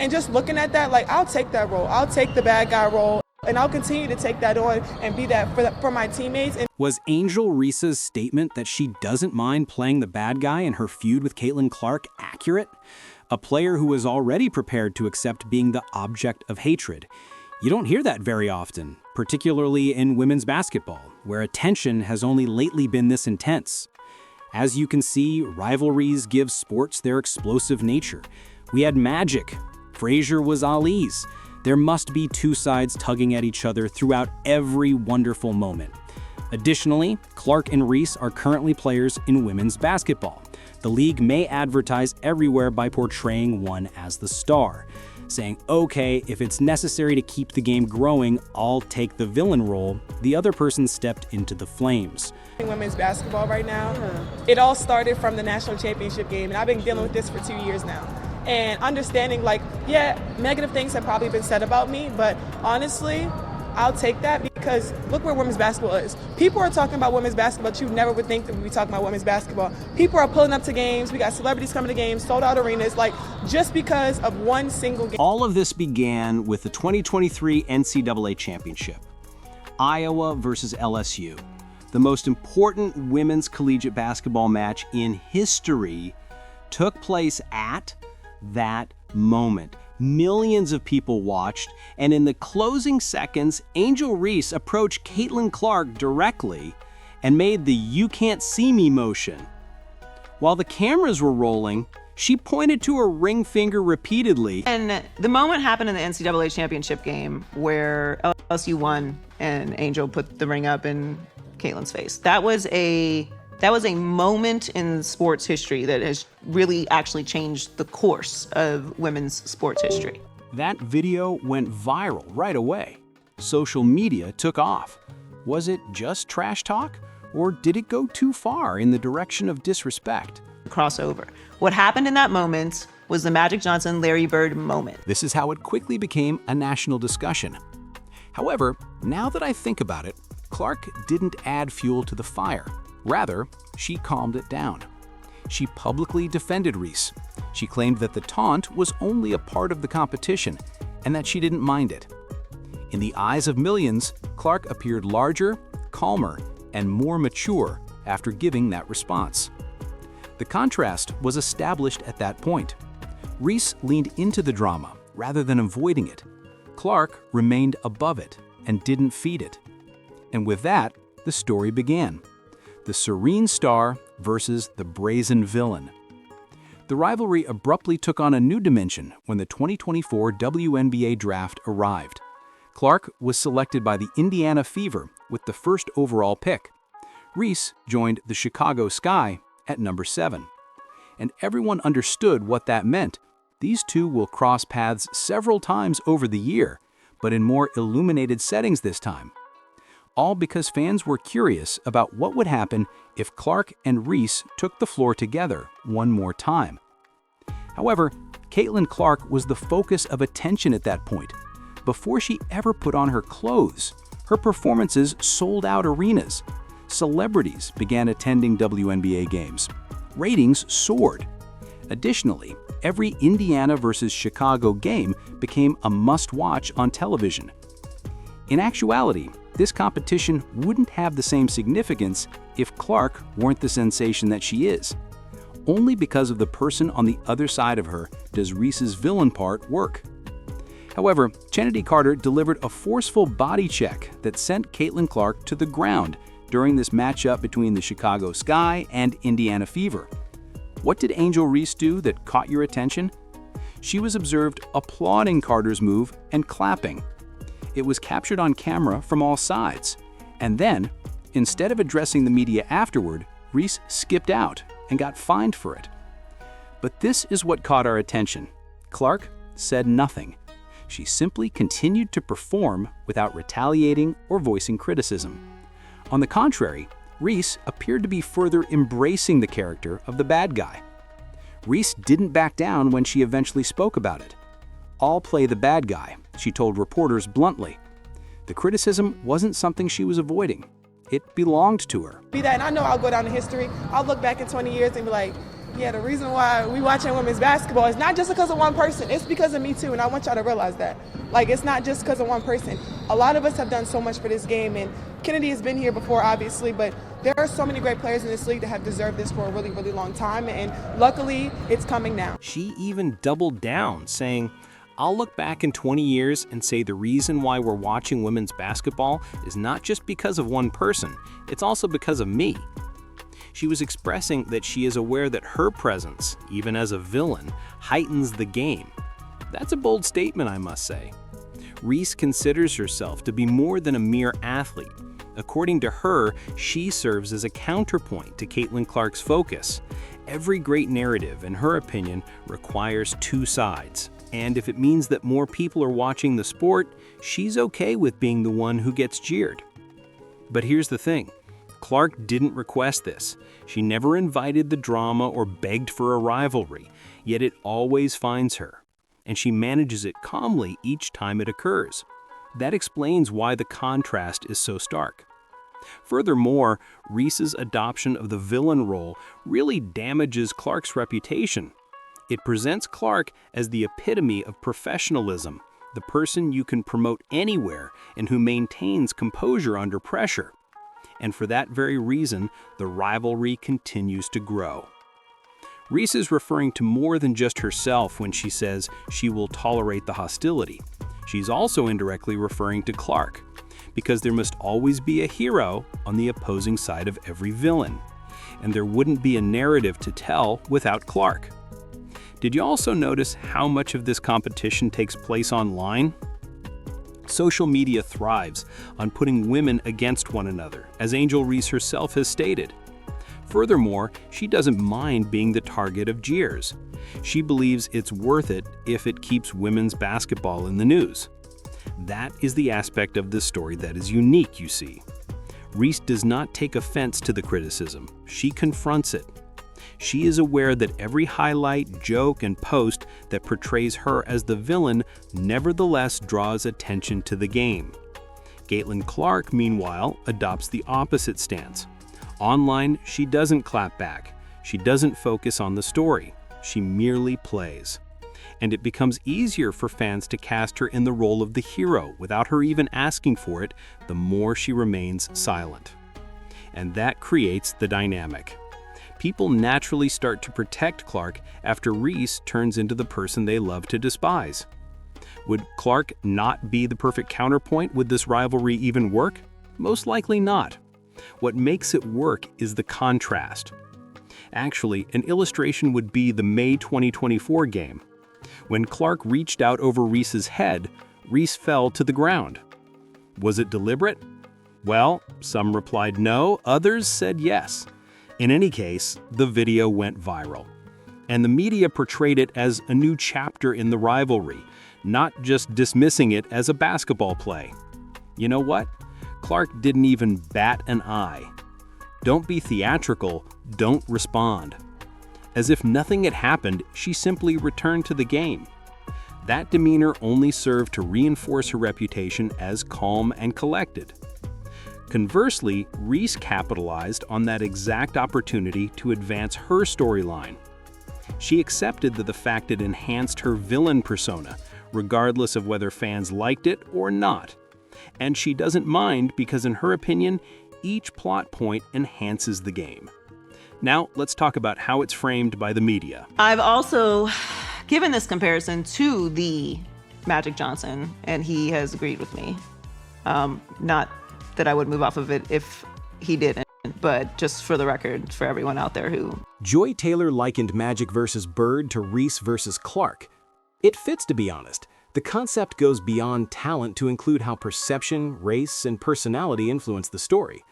And just looking at that, like, I'll take that role. I'll take the bad guy role, and I'll continue to take that on and be that for my teammates. Was Angel Reese's statement that she doesn't mind playing the bad guy in her feud with Caitlin accurate? A player who was already prepared to accept being the object of hatred. You don't hear that very often, particularly in women's basketball, where attention has only lately been this intense. As you can see, rivalries give sports their explosive nature. We had Magic. Frazier was Ali's. There must be two sides tugging at each other throughout every wonderful moment. Additionally, Clark and Reese are currently players in women's basketball. The league may advertise everywhere by portraying one as the star, saying, okay, if it's necessary to keep the game growing, I'll take the villain role. The other person stepped into the flames. In women's basketball right now, it all started from the national championship game, and I've been dealing with this for 2 years now. And understanding, like, yeah, negative things have probably been said about me, but honestly, I'll take that because look where women's basketball is. People are talking about women's basketball, but you never would think that we'd be talking about women's basketball. People are pulling up to games. We got celebrities coming to games, sold out arenas, like just because of one single game. All of this began with the 2023 NCAA Championship. Iowa versus LSU. The most important women's collegiate basketball match in history took place at that moment. Millions of people watched, and in the closing seconds, Angel Reese approached Caitlin Clark directly and made the "you can't see me" motion. While the cameras were rolling, she pointed to her ring finger repeatedly. And the moment happened in the NCAA championship game where LSU won and Angel put the ring up in Caitlin's face. That was a moment in sports history that has really actually changed the course of women's sports history. That video went viral right away. Social media took off. Was it just trash talk, or did it go too far in the direction of disrespect? Crossover. What happened in that moment was the Magic Johnson-Larry Bird moment. This is how it quickly became a national discussion. However, now that I think about it, Clark didn't add fuel to the fire. Rather, she calmed it down. She publicly defended Reese. She claimed that the taunt was only a part of the competition and that she didn't mind it. In the eyes of millions, Clark appeared larger, calmer, and more mature after giving that response. The contrast was established at that point. Reese leaned into the drama rather than avoiding it. Clark remained above it and didn't feed it. And with that, the story began. The serene star versus the brazen villain. The rivalry abruptly took on a new dimension when the 2024 WNBA draft arrived. Clark was selected by the Indiana Fever with the first overall pick. Reese joined the Chicago Sky at number 7. And everyone understood what that meant. These two will cross paths several times over the year, but in more illuminated settings this time. All because fans were curious about what would happen if Clark and Reese took the floor together one more time. However, Caitlin Clark was the focus of attention at that point. Before she ever put on her clothes, her performances sold out arenas. Celebrities began attending WNBA games. Ratings soared. Additionally, every Indiana versus Chicago game became a must-watch on television. In actuality, this competition wouldn't have the same significance if Clark weren't the sensation that she is. Only because of the person on the other side of her does Reese's villain part work. However, Chennedy Carter delivered a forceful body check that sent Caitlin Clark to the ground during this matchup between the Chicago Sky and Indiana Fever. What did Angel Reese do that caught your attention? She was observed applauding Carter's move and clapping. It was captured on camera from all sides. And then, instead of addressing the media afterward, Reese skipped out and got fined for it. But this is what caught our attention. Clark said nothing. She simply continued to perform without retaliating or voicing criticism. On the contrary, Reese appeared to be further embracing the character of the bad guy. Reese didn't back down when she eventually spoke about it. "I'll play the bad guy," she told reporters bluntly. The criticism wasn't something she was avoiding. It belonged to her. Be that, and I know I'll go down in history. I'll look back in 20 years and be like, Yeah, the reason why we watching women's basketball is not just because of one person. It's because of me too, and I want y'all to realize that. Like, it's not just because of one person. A lot of us have done so much for this game, and Kennedy has been here before, obviously, but there are so many great players in this league that have deserved this for a really, really long time, and luckily, it's coming now. She even doubled down, saying, "I'll look back in 20 years and say the reason why we're watching women's basketball is not just because of one person, it's also because of me." She was expressing that she is aware that her presence, even as a villain, heightens the game. That's a bold statement, I must say. Reese considers herself to be more than a mere athlete. According to her, she serves as a counterpoint to Caitlinclark's focus. Every great narrative, in her opinion, requires two sides. And if it means that more people are watching the sport, she's okay with being the one who gets jeered. But here's the thing. Clark didn't request this. She never invited the drama or begged for a rivalry, yet it always finds her. And she manages it calmly each time it occurs. That explains why the contrast is so stark. Furthermore, Reese's adoption of the villain role really damages Clark's reputation. It presents Clark as the epitome of professionalism, the person you can promote anywhere and who maintains composure under pressure. And for that very reason, the rivalry continues to grow. Reese is referring to more than just herself when she says she will tolerate the hostility. She's also indirectly referring to Clark, because there must always be a hero on the opposing side of every villain, and there wouldn't be a narrative to tell without Clark. Did you also notice how much of this competition takes place online? Social media thrives on putting women against one another, as Angel Reese herself has stated. Furthermore, she doesn't mind being the target of jeers. She believes it's worth it if it keeps women's basketball in the news. That is the aspect of this story that is unique, you see. Reese does not take offense to the criticism. She confronts it. She is aware that every highlight, joke, and post that portrays her as the villain nevertheless draws attention to the game. Caitlinclark, meanwhile, adopts the opposite stance. Online, she doesn't clap back. She doesn't focus on the story. She merely plays. And it becomes easier for fans to cast her in the role of the hero without her even asking for it, the more she remains silent. And that creates the dynamic. People naturally start to protect Clark after Reese turns into the person they love to despise. Would Clark not be the perfect counterpoint? Would this rivalry even work? Most likely not. What makes it work is the contrast. Actually, an illustration would be the May 2024 game. When Clark reached out over Reese's head, Reese fell to the ground. Was it deliberate? Well, some replied no, others said yes. In any case, the video went viral. And the media portrayed it as a new chapter in the rivalry, not just dismissing it as a basketball play. You know what? Clark didn't even bat an eye. Don't be theatrical, don't respond. As if nothing had happened, she simply returned to the game. That demeanor only served to reinforce her reputation as calm and collected. Conversely, Reese capitalized on that exact opportunity to advance her storyline. She accepted that the fact it enhanced her villain persona, regardless of whether fans liked it or not. And she doesn't mind because, in her opinion, each plot point enhances the game. Now, let's talk about how it's framed by the media. I've also given this comparison to the Magic Johnson, and he has agreed with me. Not that I would move off of it if he didn't, but just for the record, for everyone out there who... Joy Taylor likened Magic versus Bird to Reese versus Clark. It fits, to be honest. The concept goes beyond talent to include how perception, race, and personality influence the story.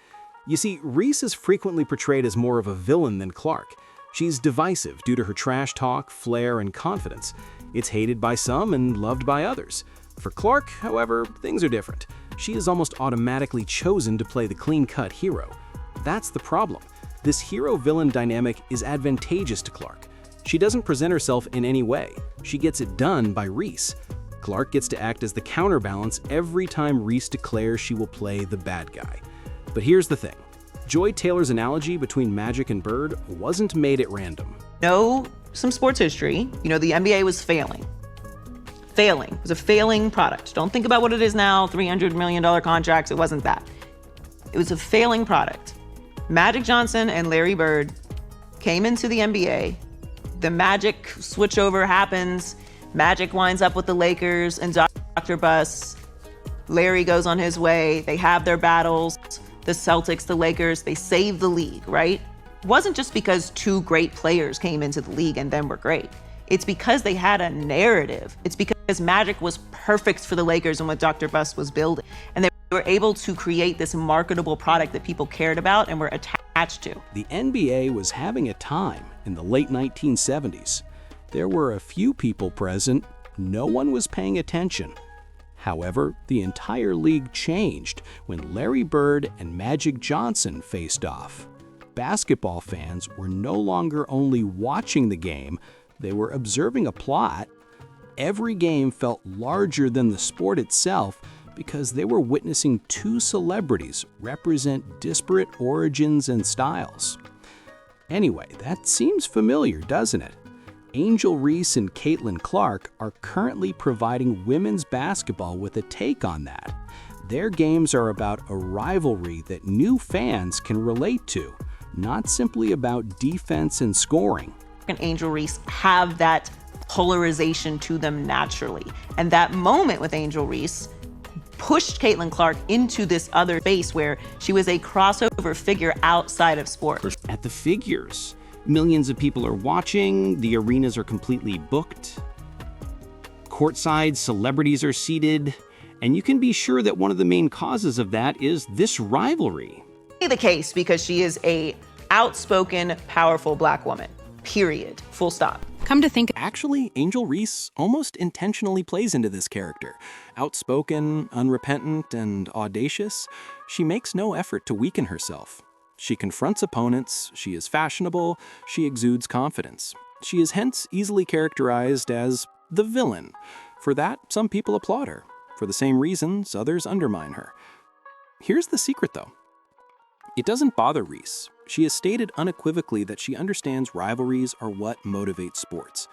You see, Reese is frequently portrayed as more of a villain than Clark. She's divisive due to her trash talk, flair, and confidence. It's hated by some and loved by others. For Clark, however, things are different. She is almost automatically chosen to play the clean-cut hero. That's the problem. This hero-villain dynamic is advantageous to Clark. She doesn't present herself in any way. She gets it done by Reese. Clark gets to act as the counterbalance every time Reese declares she will play the bad guy. But here's the thing. Joy Taylor's analogy between Magic and Bird wasn't made at random. know some sports history, you know the NBA was failing. It was a failing product. Don't think about what it is now, $300 million contracts. It wasn't that. It was a failing product. Magic Johnson and Larry Bird came into the NBA. The Magic switchover happens. Magic winds up with the Lakers and Dr. Buss. Larry goes on his way. They have their battles. The Celtics, the Lakers, they save the league, right? It wasn't just because two great players came into the league and then were great. It's because they had a narrative. It's because Magic was perfect for the Lakers and what Dr. Buss was building. And they were able to create this marketable product that people cared about and were attached to. The NBA was having a time in the late 1970s. There were a few people present. No one was paying attention. However, the entire league changed when Larry Bird and Magic Johnson faced off. Basketball fans were no longer only watching the game, they were observing a plot. Every game felt larger than the sport itself because they were witnessing two celebrities represent disparate origins and styles. Anyway, that seems familiar, doesn't it? Angel Reese and Caitlinclark are currently providing women's basketball with a take on that. Their games are about a rivalry that new fans can relate to, not simply about defense and scoring. And Angel Reese have that polarization to them naturally. And that moment with Angel Reese pushed Caitlinclark into this other space where she was a crossover figure outside of sport. At the figures, millions of people are watching, the arenas are completely booked, courtside celebrities are seated, and you can be sure that one of the main causes of that is this rivalry. The case because she is a outspoken, powerful Black woman. Period. Full stop. Come to think, actually, Angel Reese almost intentionally plays into this character. Outspoken, unrepentant, and audacious, she makes no effort to weaken herself. She confronts opponents, she is fashionable, she exudes confidence. She is hence easily characterized as the villain. For that, some people applaud her. For the same reasons, others undermine her. Here's the secret, though. It doesn't bother Reese. She has stated unequivocally that she understands rivalries are what motivates sports.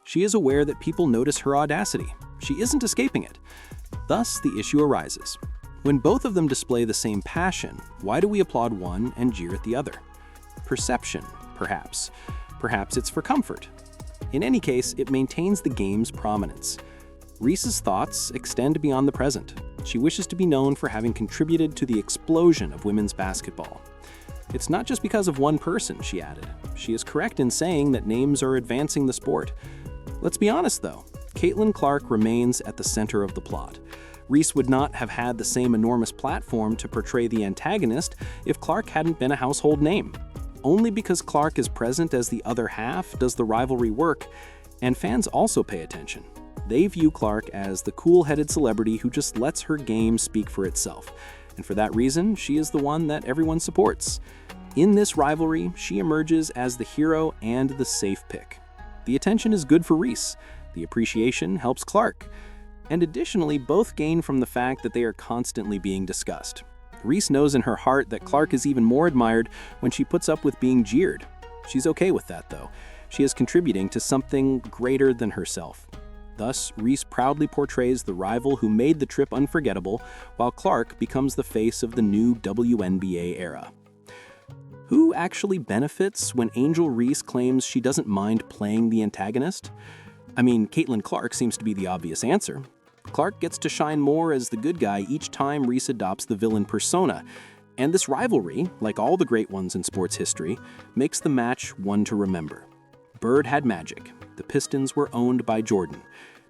She is aware that people notice her audacity. She isn't escaping it. Thus, the issue arises. When both of them display the same passion, why do we applaud one and jeer at the other? Perception, perhaps. Perhaps it's for comfort. In any case, it maintains the game's prominence. Reese's thoughts extend beyond the present. She wishes to be known for having contributed to the explosion of women's basketball. It's not just because of one person, she added. She is correct in saying that names are advancing the sport. Let's be honest, though. Caitlinclark remains at the center of the plot. Reese would not have had the same enormous platform to portray the antagonist if Clark hadn't been a household name. Only because Clark is present as the other half does the rivalry work, and fans also pay attention. They view Clark as the cool-headed celebrity who just lets her game speak for itself. And for that reason, she is the one that everyone supports. In this rivalry, she emerges as the hero and the safe pick. The attention is good for Reese. The appreciation helps Clark. And additionally, both gain from the fact that they are constantly being discussed. Reese knows in her heart that Clark is even more admired when she puts up with being jeered. She's okay with that, though. She is contributing to something greater than herself. Thus, Reese proudly portrays the rival who made the trip unforgettable, while Clark becomes the face of the new WNBA era. Who actually benefits when Angel Reese claims she doesn't mind playing the antagonist? I mean, Caitlinclark seems to be the obvious answer. Clark gets to shine more as the good guy each time Reese adopts the villain persona, and this rivalry, like all the great ones in sports history, makes the match one to remember. Bird had Magic. The Pistons were owned by Jordan.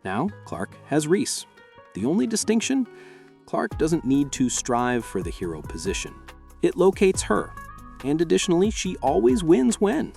Now, Clark has Reese. The only distinction? Clark doesn't need to strive for the hero position. It locates her. And additionally, she always wins when?